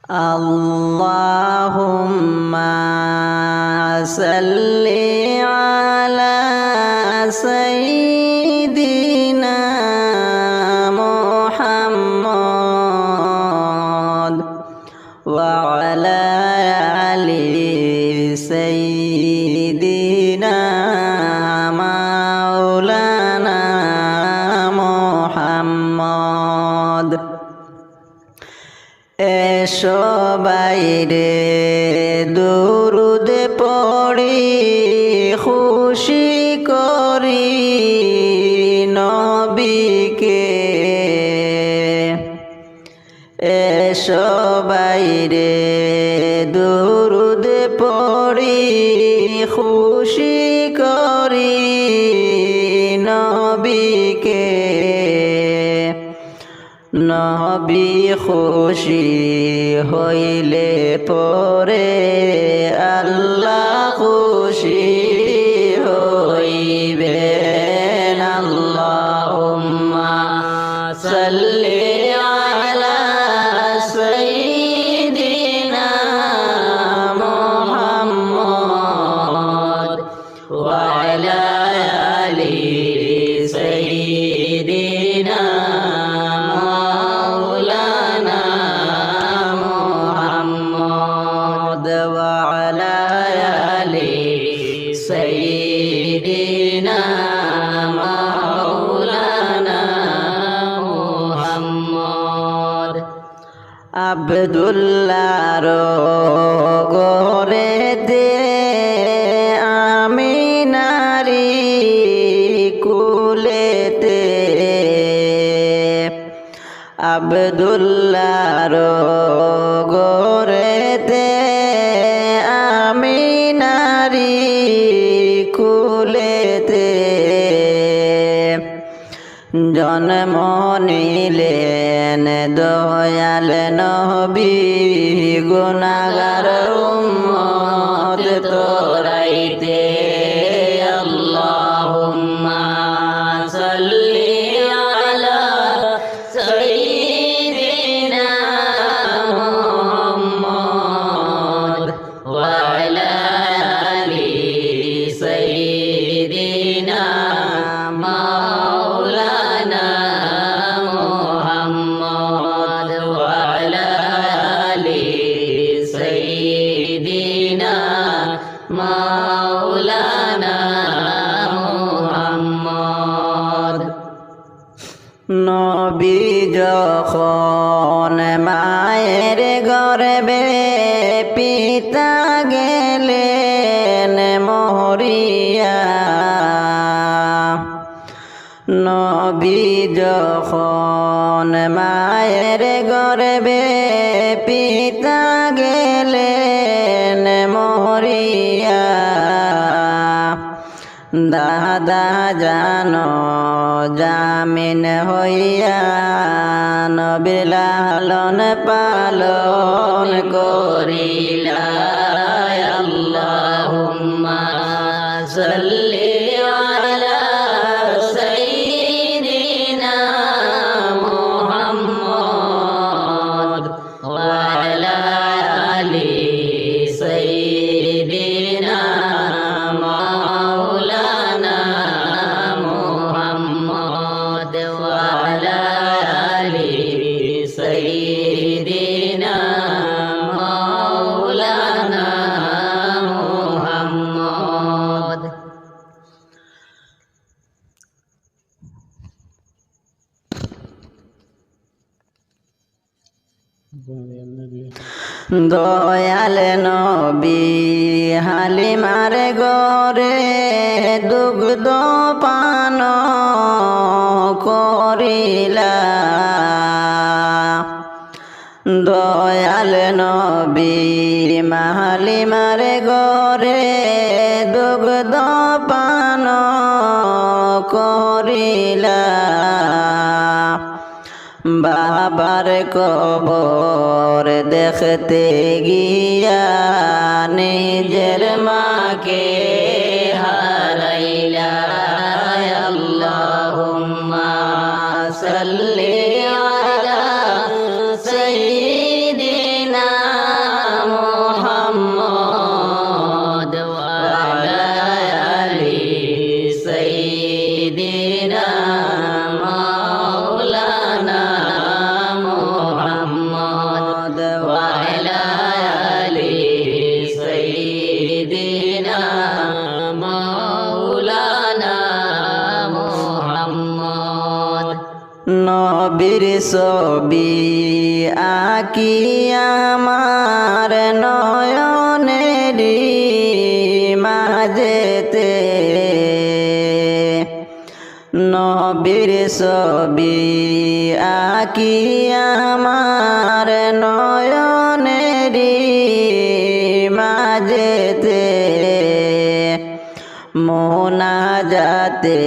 Allahumma salli ala sayyidina Muhammad wa ala ali sayyidina maulana Muhammad. এসো বাইরে দুরুদ পড়ি খুশি করি নবীকে। এসো বাইরে দুরুদ পড়ি খুশি করি নবীকে। নবী খুশি হইলে পরে আল্লাহ খুশি হইবেন। আল্লাহুম্মা সাল্লি আলা সাইয়্যিদিনা মুহাম্মদ ওয়া আলা আলি সাইয়্যিদিনা سيدنا مولانا محمد। আব্দুল্লাহর ঘরেতে আমিনারি কুলেতে। আব্দুল্লাহর ঘরেতে আমিনারি কুলেতে জন্ম নিলেন দয়াল নবী। গুনাহগার উম্মত তোরাইতে। আল্লাহুম্মা সাল্লি আলা সাইয়্যিদিনা মুহাম্মদ ওয়া আলা আলি সাইয়্যিদিনা মাওলানা মুহাম্মদ ওয়া আলা আলি সাইয়্যিদিনা মাওলানা মুহাম্মদ। নবী যখন মায়ের গর্ভে পিতা গেলেন মরিয়া। নবী যখন মায়ের গর্ভে পিতা গেলেন মরিয়া। দাদা জানো জামিন হইয়া নবীর লালন পালন করিলা। আল্লাহুম্মা সাল্লি আলা সাইয়্যিদিনা মুহাম্মদ ওয়া আলা আলি সাইয়্যিদিনা মাওলানা মুহাম্মদ ওয়া আলা আলি সাইয়্যিদিনা মাওলানা মুহাম্মদ। দয়াল নবী হালিমার ঘরে দুগ্ধ পান করিলা। দয়াল নবী হালিমার ঘরে দুগ্ধ পান করিলা। বাবার কবর দেখতে গিয়া নিজের মাকে হারাইলা। আল্লাহুম্মা সাল্লি আলা সাইয়্যিদিনা وعلى آل سيدنا مولانا محمد নবীর ছবি আঁকি আমার নয়নেরি মাঝেতে নবীর ছবি আঁকি আমার নয়নেরি মাঝেতে মোনাজাতে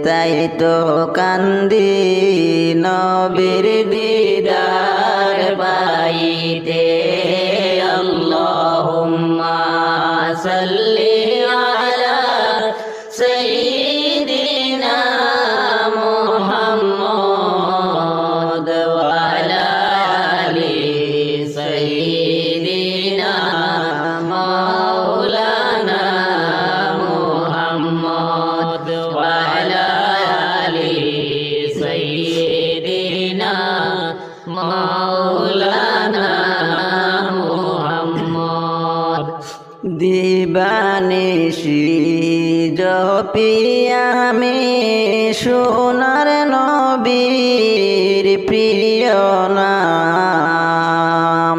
তাই তো কান্দি নবীর দিদার পাইতে আল্লাহুম্মা সাল্লি আলা সাইয়্যিদিনা মুহাম্মদ ওয়া আলা আলি সাইয়্যিদিনা মাওলানা মুহাম্মদ ওয়া আলা আলি সাইয়্যিদিনা মাওলানা মুহাম্মদ দিবানিশি জপি আমি সোনার নবীর প্রিয় নাম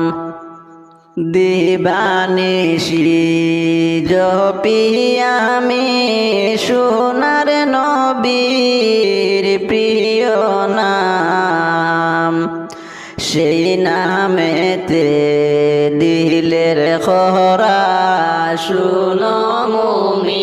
দিবানিশি জপি আমি সোনার নবীর প্রিয় নাম সেই নামেতে দিলের খরা শুনো মুমিন